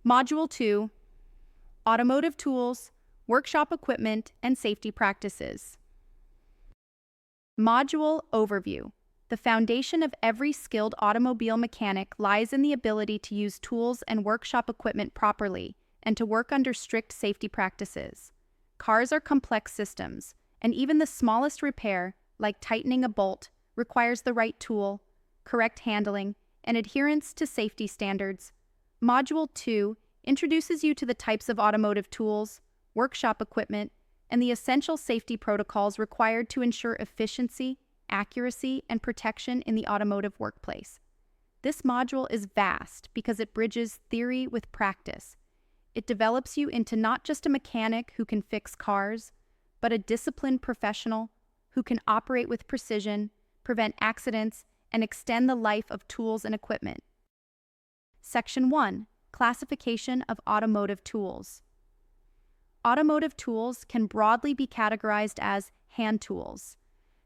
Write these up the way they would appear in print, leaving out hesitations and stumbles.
Module 2, Automotive Tools, Workshop Equipment, and Safety Practices. Module Overview. The foundation of every skilled automobile mechanic lies in the ability to use tools and workshop equipment properly and to work under strict safety practices. Cars are complex systems, and even the smallest repair, like tightening a bolt, requires the right tool, correct handling, and adherence to safety standards. Module 2 introduces you to the types of automotive tools, workshop equipment, and the essential safety protocols required to ensure efficiency, accuracy, and protection in the automotive workplace. This module is vast because it bridges theory with practice. It develops you into not just a mechanic who can fix cars, but a disciplined professional who can operate with precision, prevent accidents, and extend the life of tools and equipment. Section 1. Classification of automotive tools. Automotive tools can broadly be categorized as hand tools,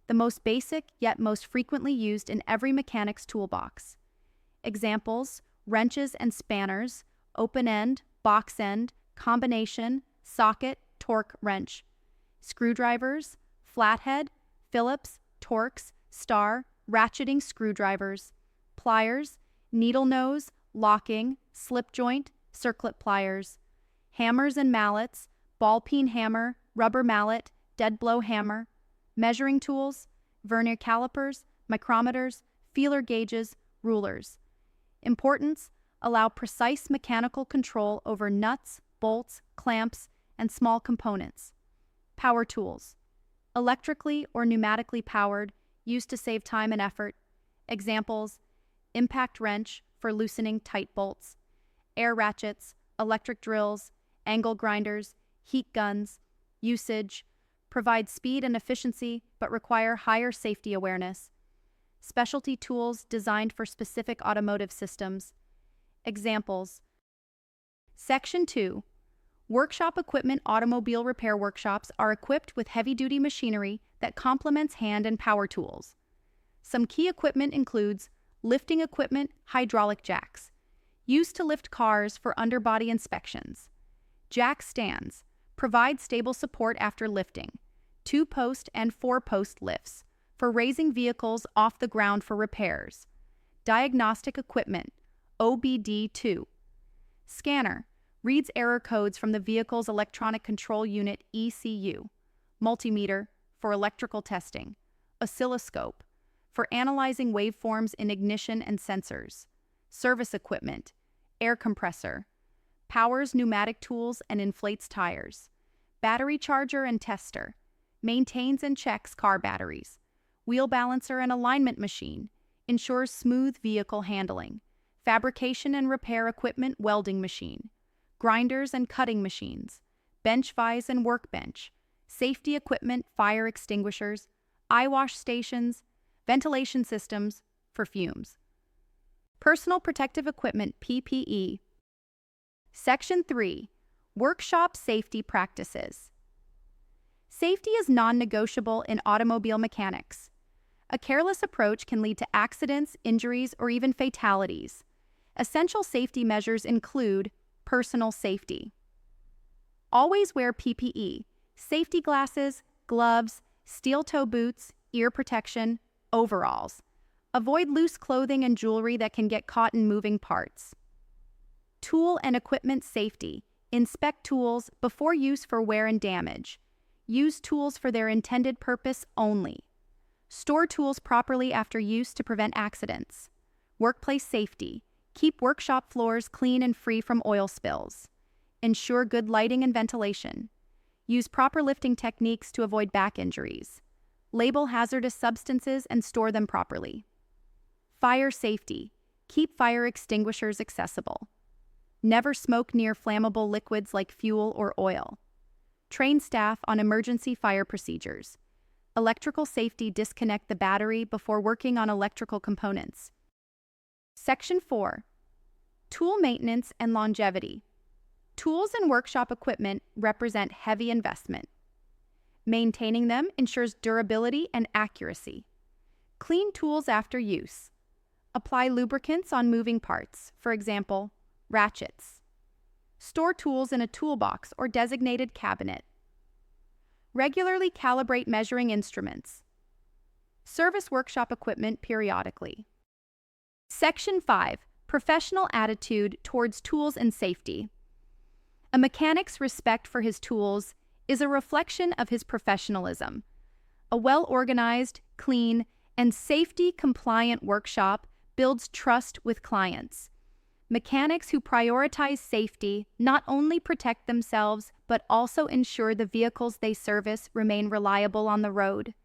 the most basic yet most frequently used in every mechanic's toolbox. Examples: wrenches and spanners, open end, box end, combination, socket, torque wrench. Screwdrivers, flathead, Phillips, Torx, star, ratcheting screwdrivers. Pliers, needle nose, locking, slip joint, circlip pliers. Hammers and mallets, ball-peen hammer, rubber mallet, dead blow hammer. Measuring tools, Vernier calipers, micrometers, feeler gauges, rulers. Importance: allow precise mechanical control over nuts, bolts, clamps, and small components. Power tools: electrically or pneumatically powered, used to save time and effort. Examples: impact wrench for loosening tight bolts, air ratchets, electric drills, angle grinders, heat guns. Usage: provide speed and efficiency but require higher safety awareness. Specialty tools designed for specific automotive systems. Examples. Section 2. Workshop equipment. Automobile repair workshops are equipped with heavy-duty machinery that complements hand and power tools. Some key equipment includes lifting equipment, hydraulic jacks, used to lift cars for underbody inspections. Jack stands provide stable support after lifting. 2-post and 4-post lifts for raising vehicles off the ground for repairs. Diagnostic equipment, OBD2. Scanner reads error codes from the vehicle's electronic control unit, ECU. Multimeter for electrical testing. Oscilloscope for analyzing waveforms in ignition and sensors. Service equipment, air compressor. Powers pneumatic tools and inflates tires. Battery charger and tester. Maintains and checks car batteries. Wheel balancer and alignment machine. Ensures smooth vehicle handling. Fabrication and repair equipment, welding machine. Grinders and cutting machines. Bench vise and workbench. Safety equipment, fire extinguishers. Eye wash stations. Ventilation systems for fumes. Personal protective equipment, PPE. Section 3. Workshop safety practices. Safety is non-negotiable in automobile mechanics. A careless approach can lead to accidents, injuries, or even fatalities. Essential safety measures include personal safety. Always wear PPE, safety glasses, gloves, steel-toe boots, ear protection, overalls. Avoid loose clothing and jewelry that can get caught in moving parts. Tool and equipment safety. Inspect tools before use for wear and damage. Use tools for their intended purpose only. Store tools properly after use to prevent accidents. Workplace safety. Keep workshop floors clean and free from oil spills. Ensure good lighting and ventilation. Use proper lifting techniques to avoid back injuries. Label hazardous substances and store them properly. Fire safety. Keep fire extinguishers accessible. Never smoke near flammable liquids like fuel or oil. Train staff on emergency fire procedures. Electrical safety. Disconnect the battery before working on electrical components. Section 4. Tool maintenance and longevity. Tools and workshop equipment represent heavy investment. Maintaining them ensures durability and accuracy. Clean tools after use. Apply lubricants on moving parts, for example, ratchets. Store tools in a toolbox or designated cabinet. Regularly calibrate measuring instruments. Service workshop equipment periodically. Section 5. Professional attitude towards tools and safety. A mechanic's respect for his tools is a reflection of his professionalism. A well-organized, clean, and safety-compliant workshop builds trust with clients. Mechanics who prioritize safety not only protect themselves but also ensure the vehicles they service remain reliable on the road.